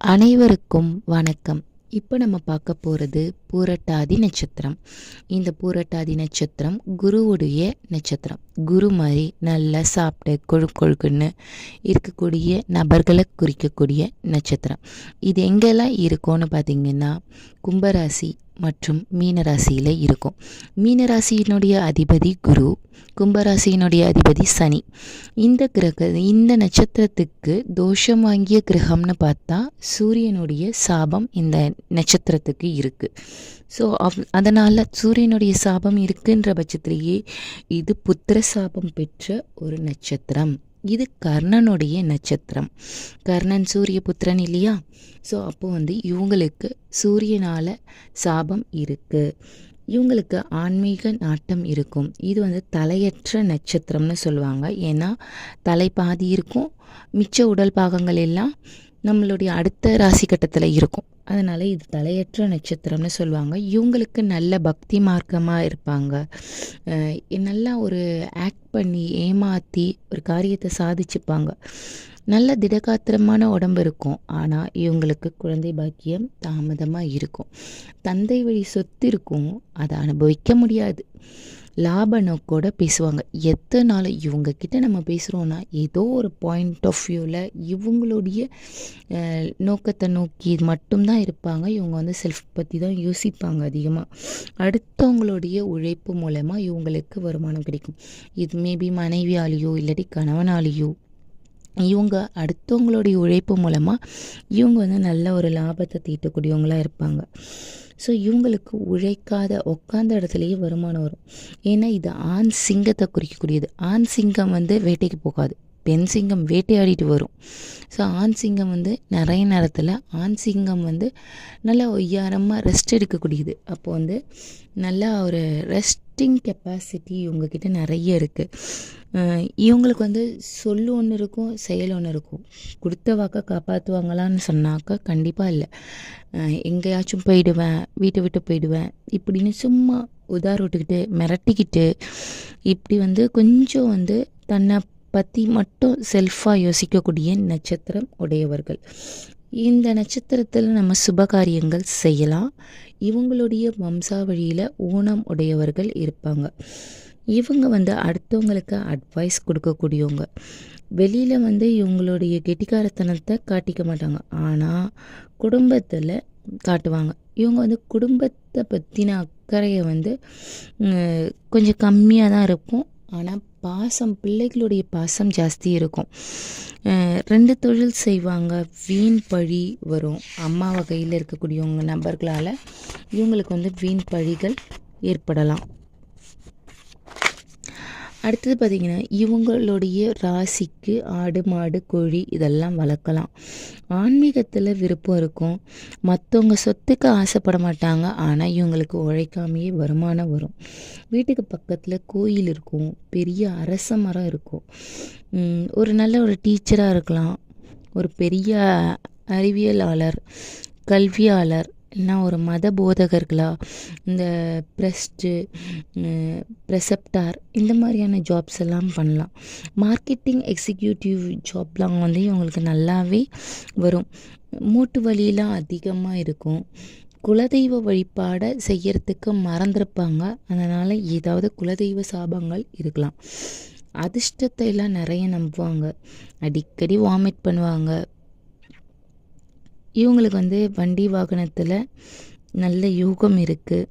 அனைவருக்கும் வணக்கம். இப்போ நம்ம பார்க்க போகிறது பூரட்டாதி நட்சத்திரம். இந்த பூரட்டாதி நட்சத்திரம் குருவுடைய நட்சத்திரம். குரு மாதிரி நல்லா சாப்பிட்டு கொழுக்குன்னு இருக்கக்கூடிய நபர்களை குறிக்கக்கூடிய நட்சத்திரம். இது எங்கெல்லாம் இருக்கும்னு பார்த்திங்கன்னா கும்பராசி மற்றும் மீனராசியில் இருக்கும். மீனராசியினுடைய அதிபதி குரு, கும்பராசியினுடைய அதிபதி சனி. இந்த நட்சத்திரத்துக்கு தோஷம் வாங்கிய கிரகம்னு பார்த்தா சூரியனுடைய சாபம் இந்த நட்சத்திரத்துக்கு இருக்குது. ஸோ அதனால் சூரியனுடைய சாபம் இருக்குன்ற பட்சத்திலேயே இது புத்திர சாபம் பெற்ற ஒரு நட்சத்திரம். இது கர்ணனுடைய நட்சத்திரம். கர்ணன் சூரிய புத்திரன் இல்லையா? ஸோ அப்போது இவங்களுக்கு சூரியனால் சாபம் இருக்குது. இவங்களுக்கு ஆன்மீக நாட்டம் இருக்கும். இது தலையற்ற நட்சத்திரம்னு சொல்லுவாங்க. ஏன்னா தலை பாதி இருக்கும், மிச்ச உடல் பாகங்கள் எல்லாம் நம்மளுடைய அடுத்த ராசி கட்டத்தில் இருக்கும். அதனால் இது தலையற்ற நட்சத்திரம்னு சொல்லுவாங்க. இவங்களுக்கு நல்ல பக்தி மார்க்கமாக இருப்பாங்க. நல்லா ஒரு ஆக்ட் பண்ணி ஏமாற்றி ஒரு காரியத்தை சாதிச்சுப்பாங்க. நல்ல திடகாத்திரமான உடம்பு இருக்கும். ஆனால் இவங்களுக்கு குழந்தை பாக்கியம் தாமதமாக இருக்கும். தந்தை வழி சொத்து இருக்கும், அதை அனுபவிக்க முடியாது. லாப நோக்கோட பேசுவாங்க. எத்தனை நாள் இவங்கக்கிட்ட நம்ம பேசுகிறோன்னா ஏதோ ஒரு பாயிண்ட் ஆஃப் வியூவில் இவங்களுடைய நோக்கத்தை நோக்கி மட்டும்தான் இருப்பாங்க. இவங்க செல்ஃப் பற்றி தான் யோசிப்பாங்க அதிகமாக. அடுத்தவங்களுடைய உழைப்பு மூலமாக இவங்களுக்கு வருமானம் கிடைக்கும். இது மேபி மனைவியாலேயோ இல்லாட்டி கணவனாலேயோ இவங்க அடுத்தவங்களுடைய உழைப்பு மூலமாக இவங்க நல்ல ஒரு லாபத்தை தீட்டக்கூடியவங்களாக இருப்பாங்க. ஸோ இவங்களுக்கு உழைக்காத உட்காந்த இடத்துலையே வருமானம் வரும். ஏன்னா இது ஆண் சிங்கத்தை குறிக்கக்கூடியது. ஆண் சிங்கம் வேட்டைக்கு போகாது, பெண் சிங்கம் வேட்டையாடிட்டு வரும். ஸோ ஆண் சிங்கம் நிறைய நேரத்தில் ஆண் சிங்கம் நல்லா ஒய்யாரமாக ரெஸ்ட் எடுக்கக்கூடியது. அப்போது நல்லா ஒரு ரெஸ்டிங் கெப்பாசிட்டி இவங்கக்கிட்ட நிறைய இருக்குது. இவங்களுக்கு சொல்லு ஒன்று இருக்கும், செயல் ஒன்று இருக்கும். கொடுத்த வாக்கை காப்பாற்றுவாங்களான்னு சொன்னாக்கா கண்டிப்பாக இல்லை. எங்கேயாச்சும் போயிடுவேன், வீட்டை விட்டு போயிடுவேன் இப்படின்னு சும்மா உதாரணத்துக்கிட்டு மிரட்டிக்கிட்டு இப்படி கொஞ்சம் தன்னை பற்றி மட்டும் செல்ஃபாக யோசிக்கக்கூடிய நட்சத்திரம் உடையவர்கள். இந்த நட்சத்திரத்தில் நம்ம சுபகாரியங்கள் செய்யலாம். இவங்களுடைய வம்சாவழியில் ஊனம் உடையவர்கள் இருப்பாங்க. இவங்க அடுத்தவங்களுக்கு அட்வைஸ் கொடுக்கக்கூடியவங்க. வெளியில் இவங்களுடைய கெட்டிக்காரத்தனத்தை காட்டிக்க மாட்டாங்க, ஆனால் குடும்பத்தில் காட்டுவாங்க. இவங்க குடும்பத்தை பற்றின அக்கறையை கொஞ்சம் கம்மியாக தான் இருக்கும். ஆனால் பாசம், பிள்ளைகளுடைய பாசம் ஜாஸ்தி இருக்கும். 2 தொழில் செய்வாங்க. வீண் பழி வரும். அம்மா வகையில் இருக்கக்கூடியவங்க நபர்களால் இவங்களுக்கு வீண் பழிகள் ஏற்படலாம். அடுத்தது பார்த்திங்கன்னா இவங்களுடைய ராசிக்கு ஆடு மாடு கோழி இதெல்லாம் வளர்க்கலாம். ஆன்மீகத்தில் விருப்பம் இருக்கும். மற்றவங்க சொத்துக்கு ஆசைப்பட மாட்டாங்க, ஆனால் இவங்களுக்கு உழைக்காமையே வருமானம் வரும். வீட்டுக்கு பக்கத்தில் கோயில் இருக்கும், பெரிய அரச மரம் இருக்கும். ஒரு நல்ல ஒரு டீச்சராக இருக்கலாம், ஒரு பெரிய அறிவியலாளர், கல்வியாளர், இல்லைனா ஒரு மத போதகர்களா, இந்த ப்ரெசப்டார் இந்த மாதிரியான ஜாப்ஸ் எல்லாம் பண்ணலாம். மார்க்கெட்டிங் எக்ஸிக்யூட்டிவ் ஜாப்லாம் இவங்களுக்கு நல்லாவே வரும். மூட்டு வலியெலாம் அதிகமாக இருக்கும். குலதெய்வ வழிபாடை செய்யறதுக்கு மறந்துருப்பாங்க. அதனால் ஏதாவது குலதெய்வ சாபங்கள் இருக்கலாம். அதிர்ஷ்டத்தை எல்லாம் நிறைய நம்புவாங்க. அடிக்கடி வாமிட் பண்ணுவாங்க. இவங்களுக்கு வண்டி வாகனத்தில் நல்ல யோகம் இருக்குது,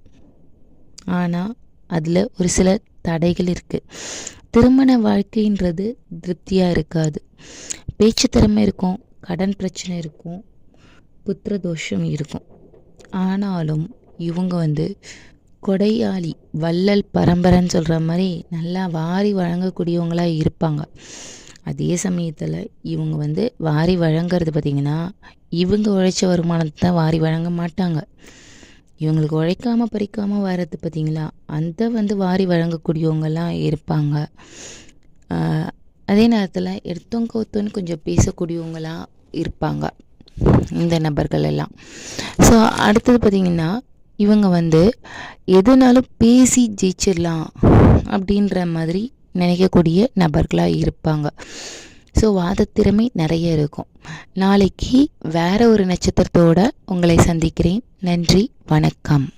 ஆனால் அதில் ஒரு சில தடைகள் இருக்குது. திருமண வாழ்க்கைன்றது திருப்தியாக இருக்காது. பேச்சு திறமை இருக்கும், கடன் பிரச்சனை இருக்கும், புத்திர தோஷம் இருக்கும். ஆனாலும் இவங்க கொடையாளி, வள்ளல் பரம்பரைன்னு சொல்கிற மாதிரி நல்லா வாரி வழங்கக்கூடியவங்களாக இருப்பாங்க. அதே சமயத்தில் இவங்க வாரி வழங்கிறது பார்த்திங்கன்னா இவங்க உழைச்ச வருமானத்தை தான் வாரி வழங்க மாட்டாங்க. இவங்களுக்கு உழைக்காமல் பறிக்காமல் வர்றது பார்த்திங்களா, அந்த வாரி வழங்கக்கூடியவங்கெல்லாம் இருப்பாங்க. அதே நேரத்தில் எடுத்தோன்னு கொஞ்சம் பேசக்கூடியவங்களாம் இருப்பாங்க இந்த நபர்கள் எல்லாம். ஸோ அடுத்தது பார்த்திங்கன்னா இவங்க எதுனாலும் பேசி ஜெயிச்சிடலாம் அப்படின்ற மாதிரி நினைக்கக்கூடிய நபர்களாக இருப்பாங்க. ஸோ வாதத்திறமை நிறைய இருக்கும். நாளைக்கு வேற ஒரு நட்சத்திரத்தோட உங்களை சந்திக்கிறேன். நன்றி, வணக்கம்.